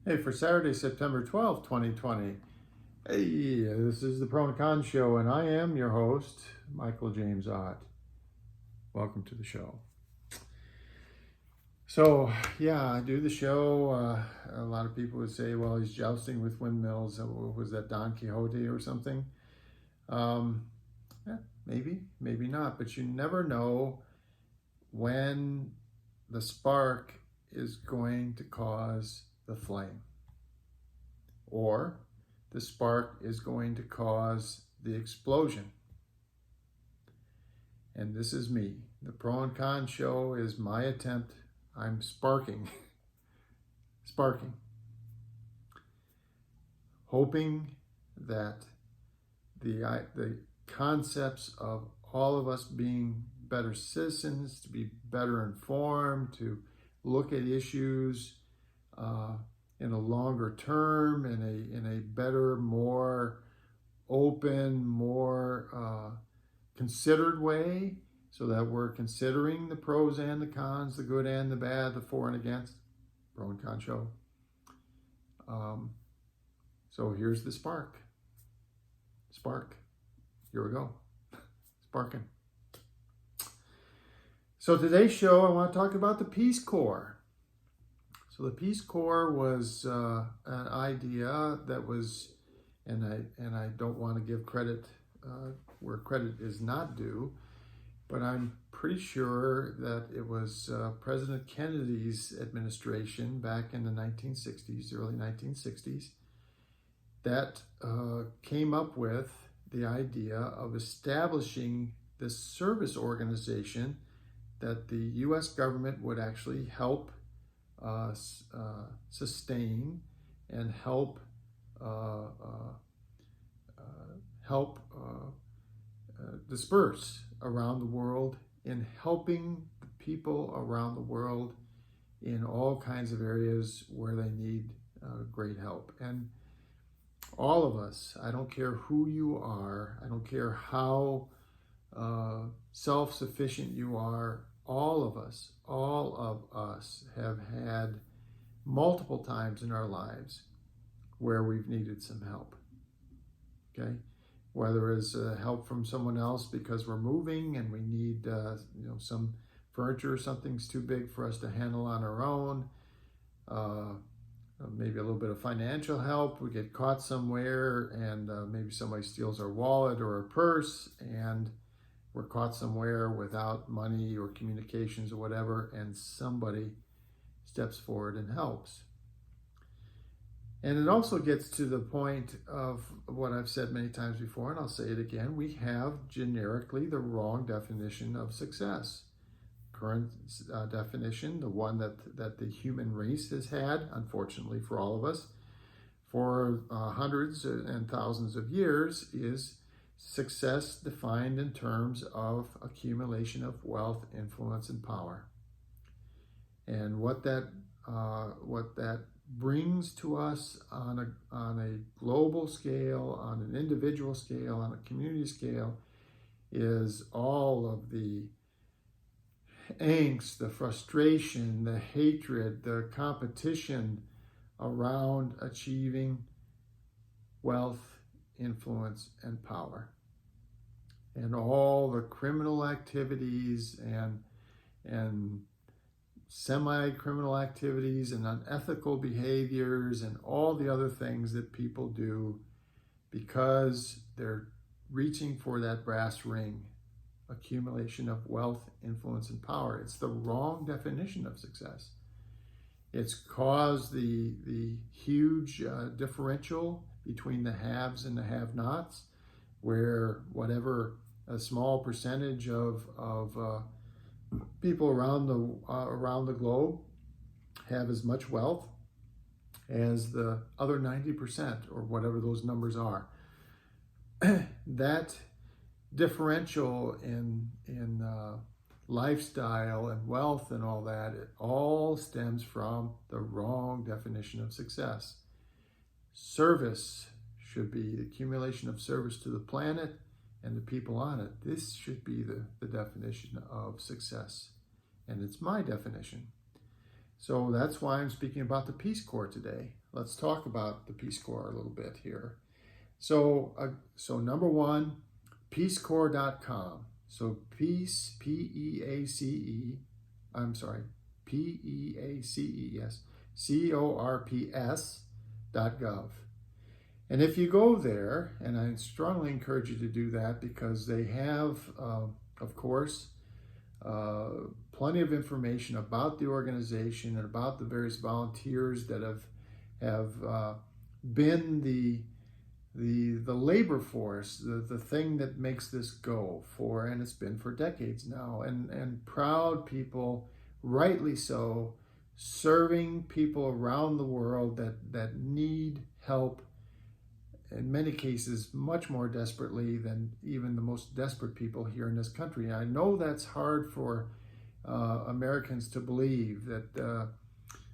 Hey, for Saturday, September 12th, 2020. Hey, this is the Pro and Con Show, and I am your host, Michael James Ott. Welcome to the show. So, yeah, I do the show. A lot of people would say, well, he's jousting with windmills. Was that Don Quixote or something? Yeah, maybe not. But you never know when the spark is going to cause the flame, or the spark is going to cause the explosion. And this is me. The Pro and Con Show is my attempt. I'm sparking, hoping that the concepts of all of us being better citizens, to be better informed, to look at issues in a longer term, in a better, more open, more considered way, so that we're considering the pros and the cons, the good and the bad, the for and against. Pro and Con Show. So here's the spark. Here we go. Sparking. So today's show, I want to talk about the Peace Corps. So the Peace Corps was an idea that was, and I don't want to give credit where credit is not due, but I'm pretty sure that it was President Kennedy's administration back in the 1960s, early 1960s, that came up with the idea of establishing this service organization that the U.S. government would actually help sustain and help disperse around the world, in helping the people around the world in all kinds of areas where they need great help. And all of us, I don't care who you are, I don't care how self-sufficient you are, all of us have had multiple times in our lives where we've needed some help. Okay? Whether it's help from someone else because we're moving and we need some furniture or something's too big for us to handle on our own, maybe a little bit of financial help. We get caught somewhere and maybe somebody steals our wallet or our purse, and we're caught somewhere without money or communications or whatever, and somebody steps forward and helps. And it also gets to the point of what I've said many times before, and I'll say it again. We have generically the wrong definition of success. Current definition, the one that the human race has had, unfortunately for all of us, for hundreds and thousands of years, is success defined in terms of accumulation of wealth, influence, and power. And what that brings to us on a global scale, on an individual scale, on a community scale, is all of the angst, the frustration, the hatred, the competition around achieving wealth, influence, and power. And all the criminal activities and semi-criminal activities and unethical behaviors and all the other things that people do because they're reaching for that brass ring, accumulation of wealth, influence, and power. It's the wrong definition of success. It's caused the huge differential between the haves and the have-nots, where whatever a small percentage of people around the globe have as much wealth as the other 90%, or whatever those numbers are. That differential in lifestyle and wealth and all that, it all stems from the wrong definition of success. Service should be the accumulation of service to the planet and the people on it. This should be the definition of success. And it's my definition. So that's why I'm speaking about the Peace Corps today. let's talk about the Peace Corps a little bit here. So number one, peacecorps.com. So peace, P-E-A-C-E, I'm sorry, P-E-A-C-E, yes, CORPS.gov. And if you go there, and I strongly encourage you to do that because they have, of course, plenty of information about the organization and about the various volunteers that have been the labor force, the thing that makes this go for, and it's been for decades now, and proud people, rightly so, serving people around the world that need help, in many cases much more desperately than even the most desperate people here in this country. I know that's hard for Americans to believe, that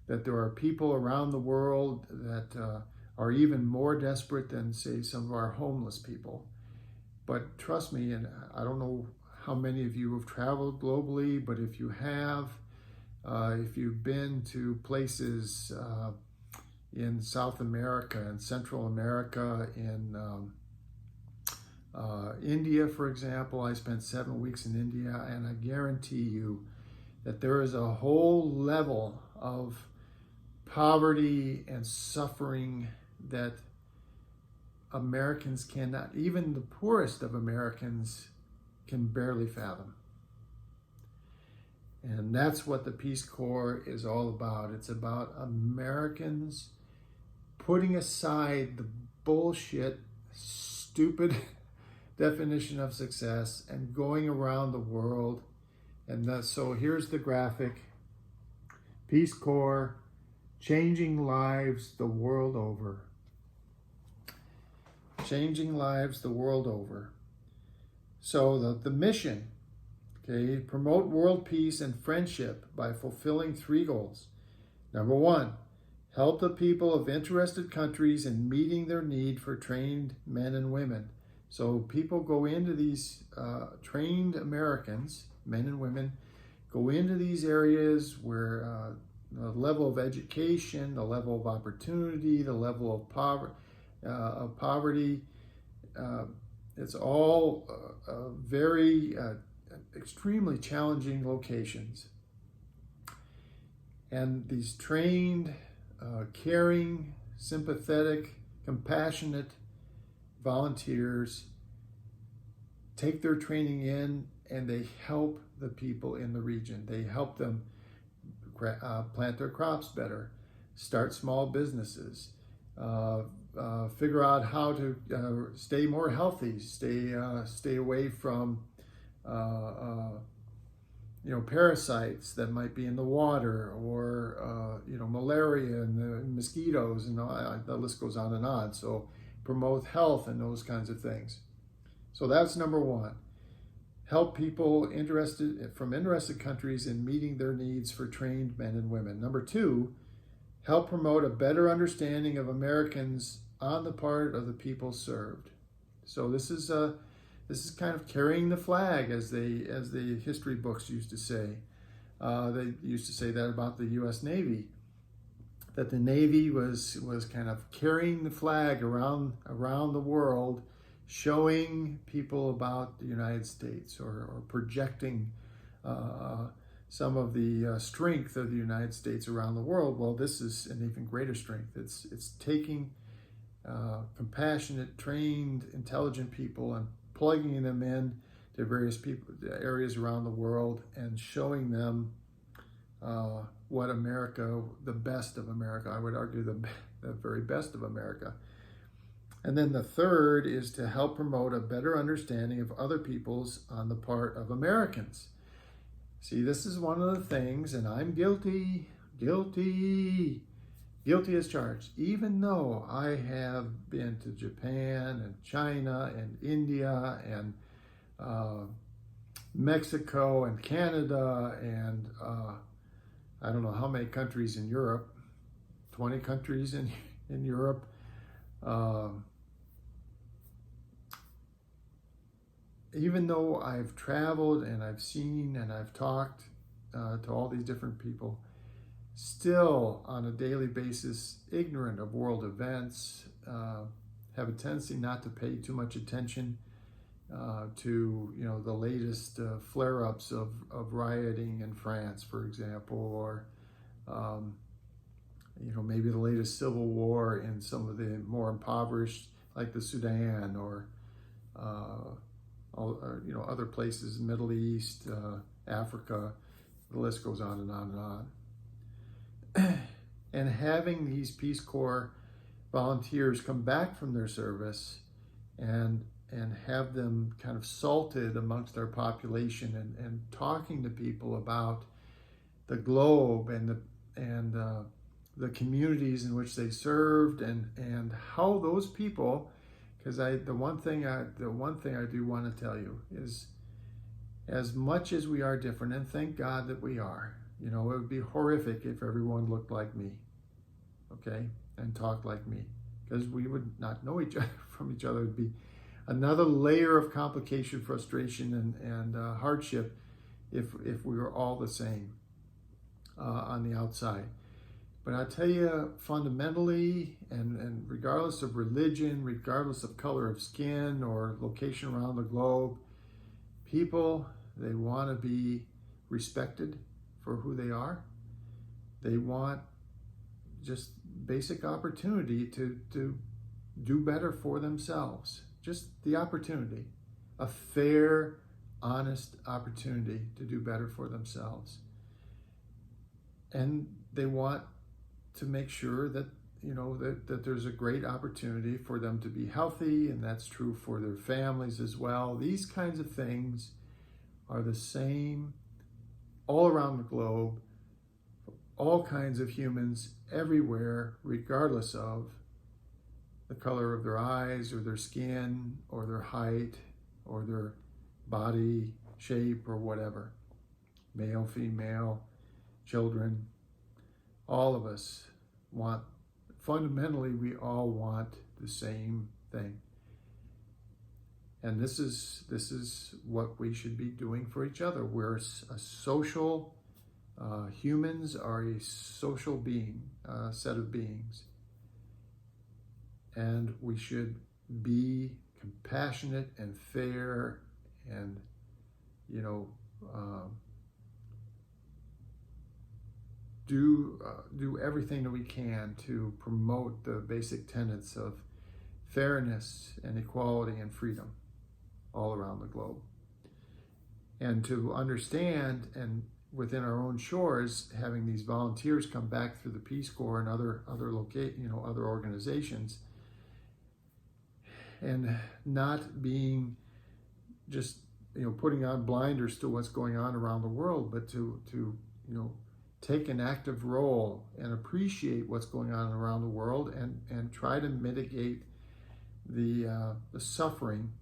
there are people around the world that are even more desperate than, say, some of our homeless people. But trust me, and I don't know how many of you have traveled globally, but if you have, if you've been to places in South America and Central America, in India, for example, I spent 7 weeks in India, and I guarantee you that there is a whole level of poverty and suffering that Americans cannot, even the poorest of Americans, can barely fathom. And that's what the Peace Corps is all about. It's about Americans putting aside the bullshit, stupid definition of success and going around the world. And so here's the graphic. Peace Corps, changing lives the world over. Changing lives the world over. So the mission, okay, promote world peace and friendship by fulfilling 3 goals. Number 1, help the people of interested countries in meeting their need for trained men and women. So people go into these trained Americans, men and women, go into these areas where the level of education, the level of opportunity, the level of poverty, it's all very extremely challenging locations. And these trained, caring, sympathetic, compassionate volunteers take their training in, and they help the people in the region. They help them plant their crops better, start small businesses, figure out how to stay more healthy, stay away from parasites that might be in the water, or malaria and the mosquitoes, and the list goes on and on. So promote health and those kinds of things. So that's number 1. Help people from interested countries in meeting their needs for trained men and women. Number 2, help promote a better understanding of Americans on the part of the people served. So this is kind of carrying the flag, as the history books used to say. They used to say that about the U.S. Navy, that the Navy was kind of carrying the flag around the world, showing people about the United States, or projecting some of the strength of the United States around the world. Well, this is an even greater strength. It's taking compassionate, trained, intelligent people and plugging them in to various areas around the world, and showing them what America, the best of America, I would argue the very best of America. And then the third is to help promote a better understanding of other peoples on the part of Americans. See, this is one of the things, and I'm guilty as charged, even though I have been to Japan and China and India and Mexico and Canada and I don't know how many countries in Europe, 20 countries in Europe. Even though I've traveled and I've seen and I've talked to all these different people, still on a daily basis ignorant of world events, have a tendency not to pay too much attention to the latest flare-ups of rioting in France, for example, or maybe the latest civil war in some of the more impoverished, like the Sudan, or other places, Middle East, Africa. The list goes on and on and on. And having these Peace Corps volunteers come back from their service and have them kind of salted amongst our population, and talking to people about the globe and the communities in which they served, and how those people, because the one thing I do want to tell you is, as much as we are different, and thank God that we are, it would be horrific if everyone looked like me, okay, and talked like me, because we would not know each other from each other. It would be another layer of complication, frustration, and hardship if we were all the same on the outside. But I tell you, fundamentally, and regardless of religion, regardless of color of skin or location around the globe, people, they want to be respected for who they are. They want just basic opportunity to do better for themselves. Just the opportunity, a fair, honest opportunity to do better for themselves. And they want to make sure that that there's a great opportunity for them to be healthy, and that's true for their families as well. These kinds of things are the same all around the globe, all kinds of humans everywhere, regardless of the color of their eyes or their skin or their height or their body shape or whatever. Male, female, children, all of us fundamentally, we all want the same thing. And this is what we should be doing for each other. We're a social, humans are a social being, set of beings. And we should be compassionate and fair, and do everything that we can to promote the basic tenets of fairness and equality and freedom all around the globe. And to understand, and within our own shores, having these volunteers come back through the Peace Corps and other organizations, and not being just putting on blinders to what's going on around the world, but to take an active role and appreciate what's going on around the world, and try to mitigate the suffering,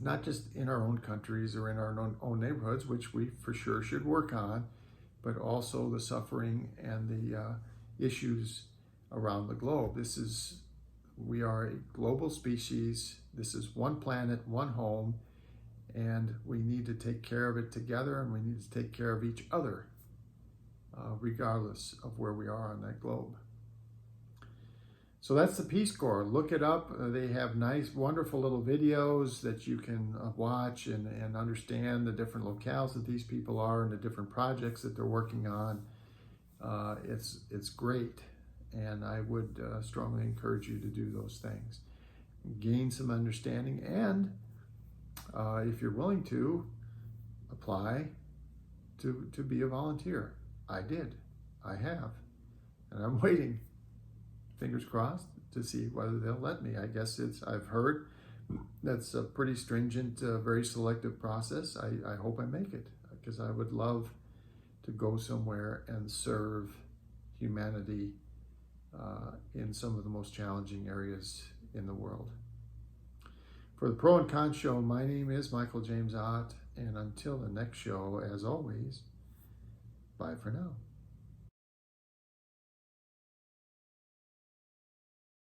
not just in our own countries or in our own neighborhoods, which we for sure should work on, but also the suffering and the issues around the globe. We are a global species. This is one planet, one home, and we need to take care of it together, and we need to take care of each other, regardless of where we are on that globe. So that's the Peace Corps. Look it up. They have nice, wonderful little videos that you can watch and understand the different locales that these people are and the different projects that they're working on. It's great, and I would strongly encourage you to do those things. Gain some understanding, and if you're willing to, apply to be a volunteer. I did. I have. And I'm waiting, fingers crossed, to see whether they'll let me. I guess I've heard that's a pretty stringent, very selective process. I hope I make it, because I would love to go somewhere and serve humanity in some of the most challenging areas in the world. For the Pro and Con Show, my name is Michael James Ott, and until the next show, as always, bye for now.